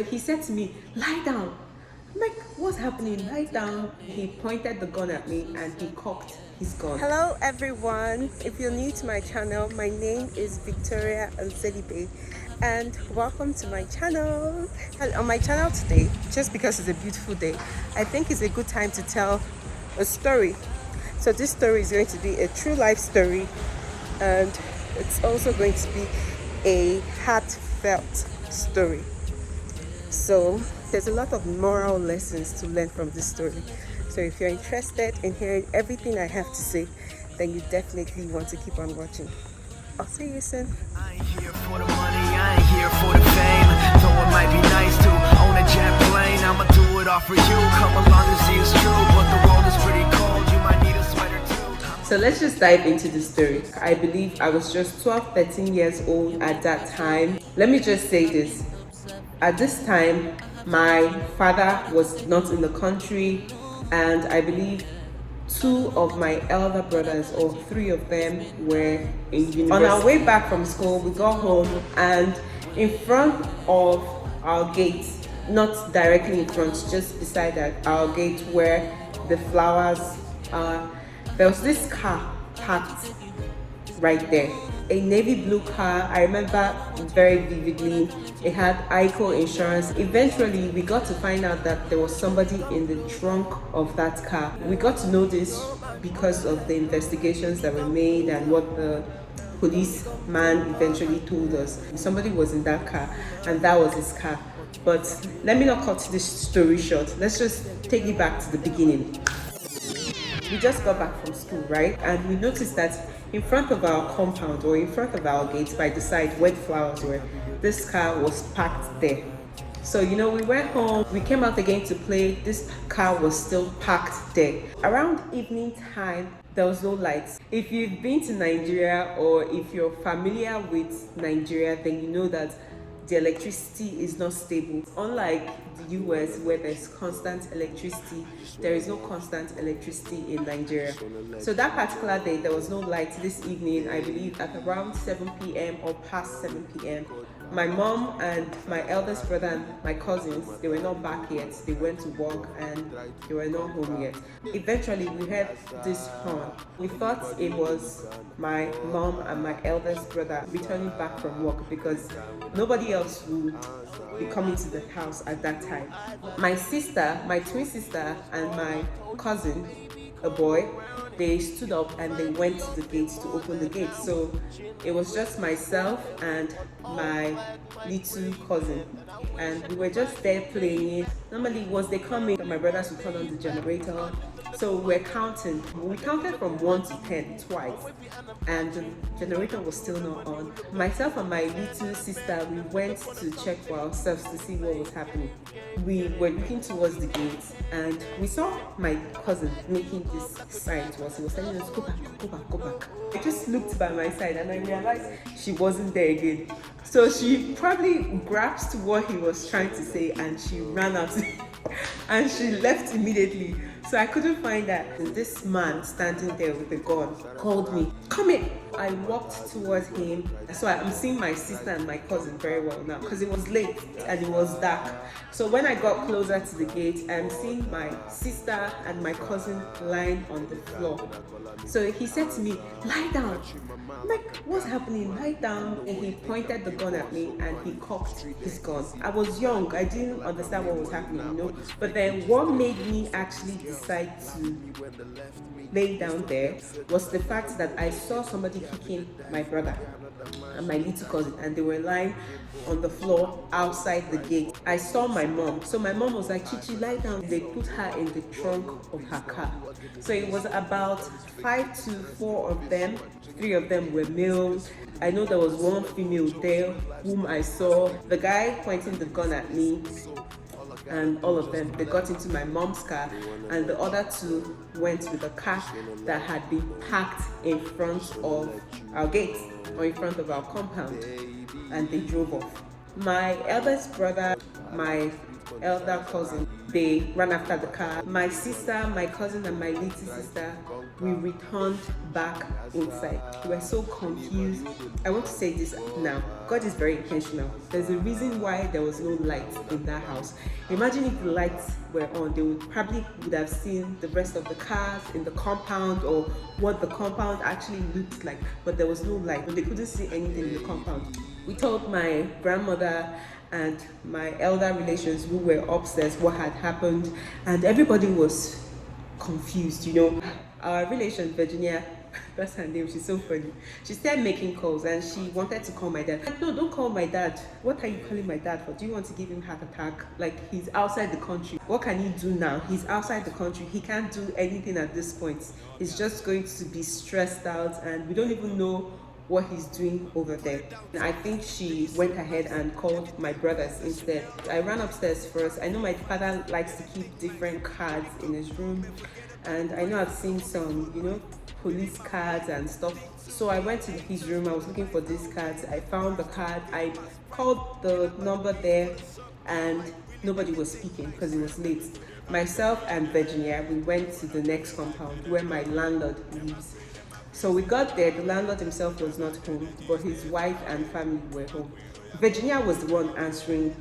He said to me, lie down. I'm like, what's happening? Lie down. He pointed the gun at me and he cocked his gun. Hello everyone. If you're new to my channel, my name is Victoria Nzelibe and welcome to my channel. On my channel today, just because it's a beautiful day, I think it's a good time to tell a story. So this story is going to be a true life story and it's also going to be a heartfelt story. So there's a lot of moral lessons to learn from this story. So if you're interested in hearing everything I have to say, then you definitely want to keep on watching. I'll see you soon. I ain't here for the money, I ain't here for the fame. Though it might be nice to own a jet plane, I'ma do it all for you. Come along and see it's true, but the world is pretty cold, you might need a sweater too. So let's just dive into the story. I believe I was just 13 years old at that time. Let me just say this. At this time, my father was not in the country, and I believe 2 of my elder brothers, or 3 of them, were in university. On our way back from school, we got home, and in front of our gate, not directly in front, just beside our gate where the flowers are, there was this car parked right there. A navy blue car. I remember very vividly. It had ICO insurance. Eventually, we got to find out that there was somebody in the trunk of that car. We got to know this because of the investigations that were made and what the policeman eventually told us. Somebody was in that car and that was his car. But let me not cut this story short. Let's just take it back to the beginning. We just got back from school, right? And we noticed that in front of our compound, or in front of our gates by the side where the flowers were, this car was parked there. So, we went home, we came out again to play. This car was still parked there. Around evening time, there was no lights. If you've been to Nigeria, or if you're familiar with Nigeria, then you know that the electricity is not stable. Unlike the US, where there's constant electricity, there is no constant electricity in Nigeria. So that particular day, there was no light. This evening, I believe at around 7 p.m. or past 7 p.m., my mom and my eldest brother and my cousins, they were not back yet. They went to work and they were not home yet. Eventually, we heard this horn. We thought it was my mom and my eldest brother returning back from work because nobody else would be coming to the house at that time. My sister, my twin sister, and my cousin, a boy, they stood up and they went to the gate to open the gate. So it was just myself and my little cousin, and we were just there playing. Normally, once they come in, my brothers would turn on the generator. So we're counting. We counted from 1 to 10 twice, and the generator was still not on. Myself and my little sister, we went to check for ourselves to see what was happening. We were looking towards the gate, and we saw my cousin making this sign to us. He was telling us, go back, go back, go back. I just looked by my side and I realized she wasn't there again. So she probably grasped what he was trying to say and she ran out and she left immediately. So I couldn't find her. And this man standing there with a gun called me, come in. I walked towards him. So I'm seeing my sister and my cousin very well now because it was late and it was dark. So when I got closer to the gate, I'm seeing my sister and my cousin lying on the floor. So he said to me, lie down. I'm like, what's happening? Lie down. And he pointed the gun at me and he cocked his gun. I was young. I didn't understand what was happening, But then what made me actually decide to lay down there was the fact that I saw somebody kicking my brother and my little cousin, and they were lying on the floor outside the gate. I saw my mom. So my mom was like, Chichi, lie down. They put her in the trunk of her car. So it was about 5 to 4 of them. 3 of them were males. I know there was 1 female there whom I saw. The guy pointing the gun at me, and all of them, they got into my mom's car, and the other 2 went with a car that had been parked in front of our gate, or in front of our compound, and they drove off. My eldest brother my elder cousin, they ran after the car. My sister, my cousin, and my little sister, we returned back inside. We were so confused. I want to say this now. God is very intentional. There's a reason why there was no light in that house. Imagine if the lights were on, they would have seen the rest of the cars in the compound or what the compound actually looked like. But there was no light. They couldn't see anything in the compound. We told my grandmother and my elder relations who were upstairs what had happened, and everybody was confused. Our relation Virginia, that's her name, she's so funny. She started making calls and she wanted to call my dad. No, don't call my dad. What are you calling my dad for? Do you want to give him heart attack? Like, he's outside the country. What can he do now? He's outside the country. He can't do anything at this point. He's just going to be stressed out, and we don't even know what he's doing over there. I think she went ahead and called my brothers instead. I ran upstairs first. I know my father likes to keep different cards in his room, and I know I've seen some, police cards and stuff. So I went to his room. I was looking for these cards. I found the card. I called the number there, and nobody was speaking because it was late. Myself and Virginia, we went to the next compound where my landlord lives. So we got there. The landlord himself was not home, but his wife and family were home. Virginia was the one answering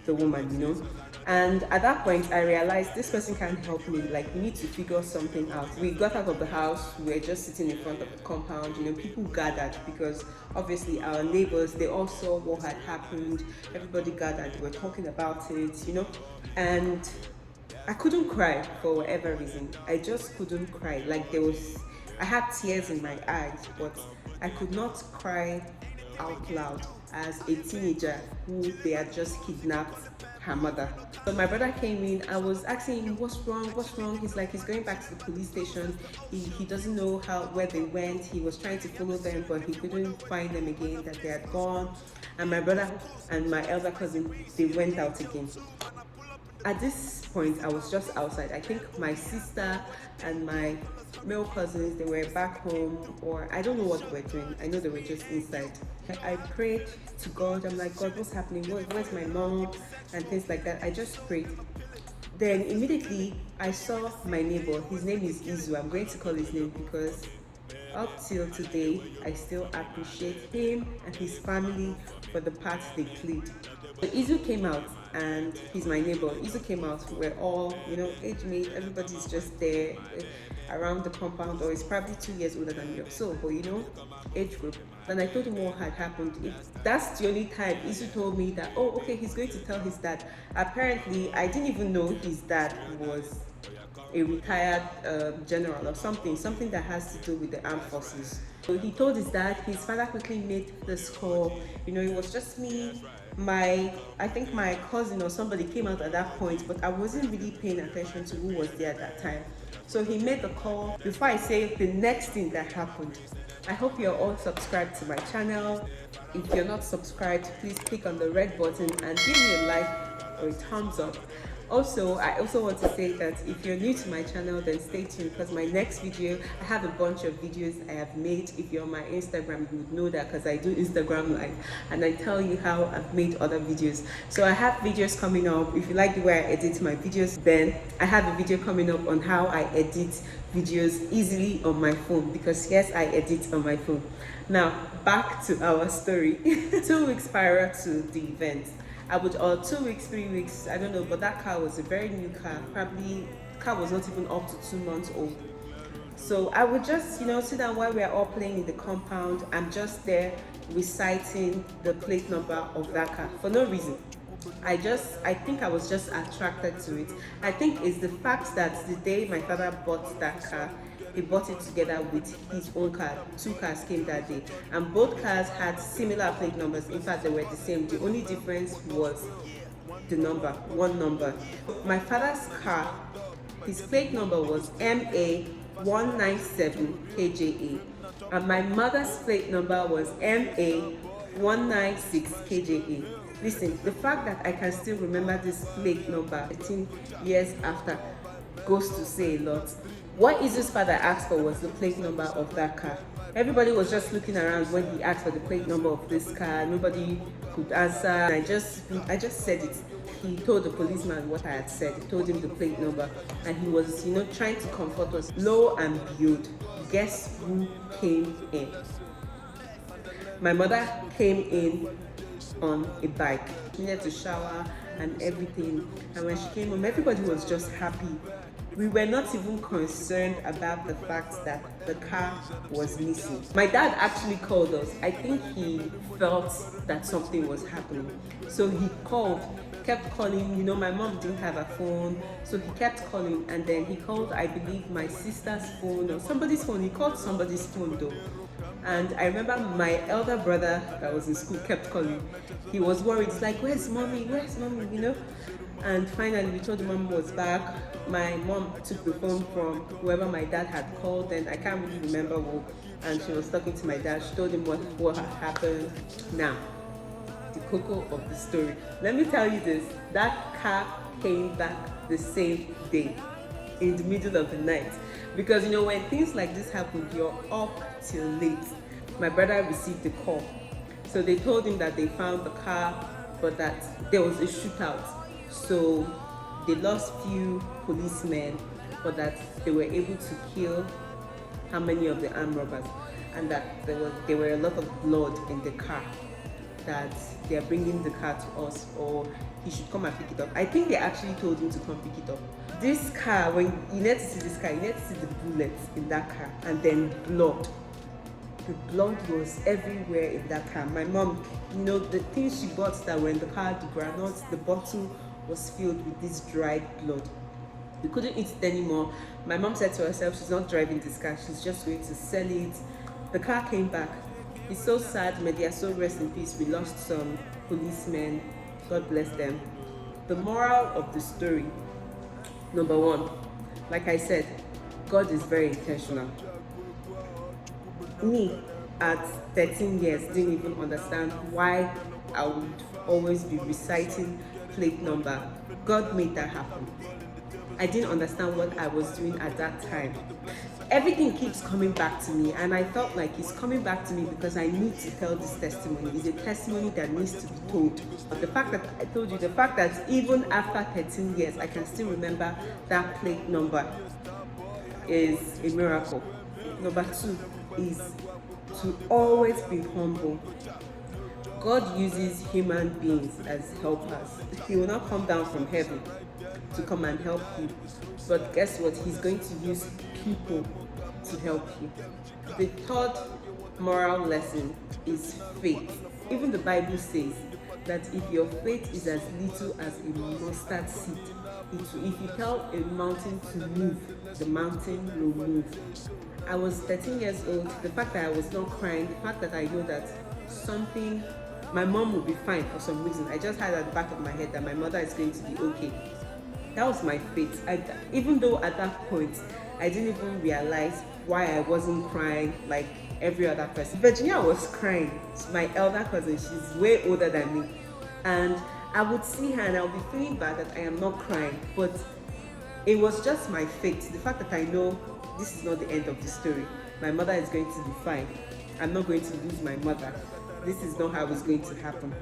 the woman. And at that point, I realized this person can't help me. Like, we need to figure something out. We got out of the house. We were just sitting in front of the compound. People gathered because obviously our neighbors, they all saw what had happened. Everybody gathered. They were talking about it. And I couldn't cry for whatever reason. I just couldn't cry. Like, I had tears in my eyes, but I could not cry out loud as a teenager who they had just kidnapped her mother. So my brother came in. I was asking him, what's wrong? He's like, he's going back to the police station. He doesn't know where they went. He was trying to follow them, but he couldn't find them again, that they had gone. And my brother and my elder cousin, they went out again. At this point, I was just outside. I think my sister and my male cousins, they were back home, or I don't know what they were doing. I know they were just inside. I prayed to God. I'm like, God, what's happening? Where's my mom? And things like that. I just prayed. Then immediately I saw my neighbor. His name is Izu. I'm going to call his name because up till today, I still appreciate him and his family for the part they played. So Izu came out, and he's my neighbor. Izu came out. We're all, age mate. Everybody's just there around the compound, or he's probably 2 years older than me or so, but age group. Then I told him what had happened. That's the only time Izu told me that, oh, okay, he's going to tell his dad. Apparently, I didn't even know his dad was a retired general or something that has to do with the armed forces. So he told his dad. His father quickly made this call. It was just me. I think my cousin or somebody came out at that point, but I wasn't really paying attention to who was there at that time. So he made the call. Before I say the next thing that happened, I hope you're all subscribed to my channel. If you're not subscribed, please click on the red button and give me a like or a thumbs up. Also, I also want to say that if you're new to my channel, then stay tuned, because my next video, I have a bunch of videos I have made. If you're on my Instagram, you would know that, because I do Instagram live and I tell you how I've made other videos. So I have videos coming up. If you like the way I edit my videos, then I have a video coming up on how I edit videos easily on my phone, because yes, I edit on my phone. Now, back to our story. 2 weeks prior to the event, or 2 weeks, 3 weeks, I don't know, but that car was a very new car. Probably the car was not even up to 2 months old. So I would just, sit down while we are all playing in the compound. I'm just there reciting the plate number of that car for no reason. I think I was just attracted to it. I think it's the fact that the day my father bought that car, he bought it together with his own car. 2 cars came that day, and both cars had similar plate numbers. In fact, they were the same. The only difference was the number, one number. My father's car, his plate number was MA197KJA, and my mother's plate number was MA196KJA. Listen, the fact that I can still remember this plate number 18 years after goes to say a lot. What Izu's father asked for was the plate number of that car. Everybody was just looking around when he asked for the plate number of this car. Nobody could answer. I just said it. he told the policeman what I had said. He told him the plate number, and he was, trying to comfort us. Lo and behold, guess who came in? My mother came in on a bike. She needed to shower and everything. And when she came home, everybody was just happy. We were not even concerned about the fact that the car was missing. My dad actually called us. I think he felt that something was happening. So he called, kept calling. My mom didn't have a phone, so he kept calling. And then he called, I believe, my sister's phone or somebody's phone. He called somebody's phone though. And I remember my elder brother that was in school kept calling. He was worried. It's like, where's mommy? Where's mommy? And finally, we told the mom was back. My mom took the phone from whoever my dad had called, and I can't really remember who. And she was talking to my dad. She told him what had happened. Now, the cocoa of the story. Let me tell you this. That car came back the same day, in the middle of the night. Because when things like this happen, you're up till late. My brother received a call. So they told him that they found the car, but that there was a shootout. So they lost few policemen, but that they were able to kill how many of the armed robbers, and that there were a lot of blood in the car, that they are bringing the car to us, or he should come and pick it up. I think they actually told him to come pick it up. This car, when you need to see this car, you need to see the bullets in that car, and then blood. The blood was everywhere in that car. My mom, the things she bought that were in the car, the granules, the bottle was filled with this dried blood. We couldn't eat it anymore. My mom said to herself, she's not driving this car, she's just going to sell it. The car came back. It's so sad. May their soul rest in peace. We lost some policemen. God bless them. The moral of the story, number one, like I said, God is very intentional. Me, at 13 years, didn't even understand why I would always be reciting plate number. God made that happen. I didn't understand what I was doing at that time. Everything keeps coming back to me, and I felt like it's coming back to me because I need to tell this testimony. It's a testimony that needs to be told. The fact that I told you, the fact that even after 13 years, I can still remember that plate number is a miracle. Number two is to always be humble. God uses human beings as helpers. He will not come down from heaven to come and help you. But guess what? He's going to use people to help you. The third moral lesson is faith. Even the Bible says that if your faith is as little as a mustard seed, if you tell a mountain to move, the mountain will move. I was 13 years old. The fact that I was not crying, the fact that I know that my mom will be fine for some reason. I just had at the back of my head that my mother is going to be okay. That was my faith. Even though at that point, I didn't even realize why I wasn't crying like every other person. Virginia was crying. She's my elder cousin. She's way older than me. And I would see her and I'll be feeling bad that I am not crying. But it was just my faith. The fact that I know this is not the end of the story. My mother is going to be fine. I'm not going to lose my mother. This is not how it's going to happen.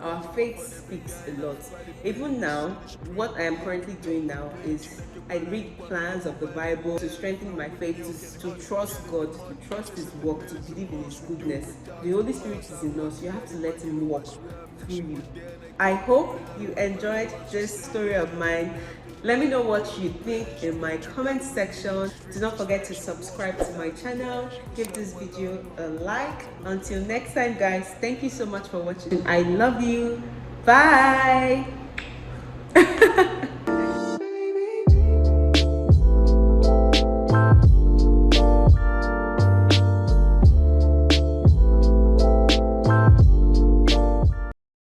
Our faith speaks a lot. Even now, what I am currently doing now is I read plans of the Bible to strengthen my faith, to trust God, to trust His work, to believe in His goodness. The Holy Spirit is in us. You have to let Him walk through you. I hope you enjoyed this story of mine. Let me know what you think in my comment section. Do not forget to subscribe to my channel. Give this video a like. Until next time, guys, thank you so much for watching. I love you. Bye.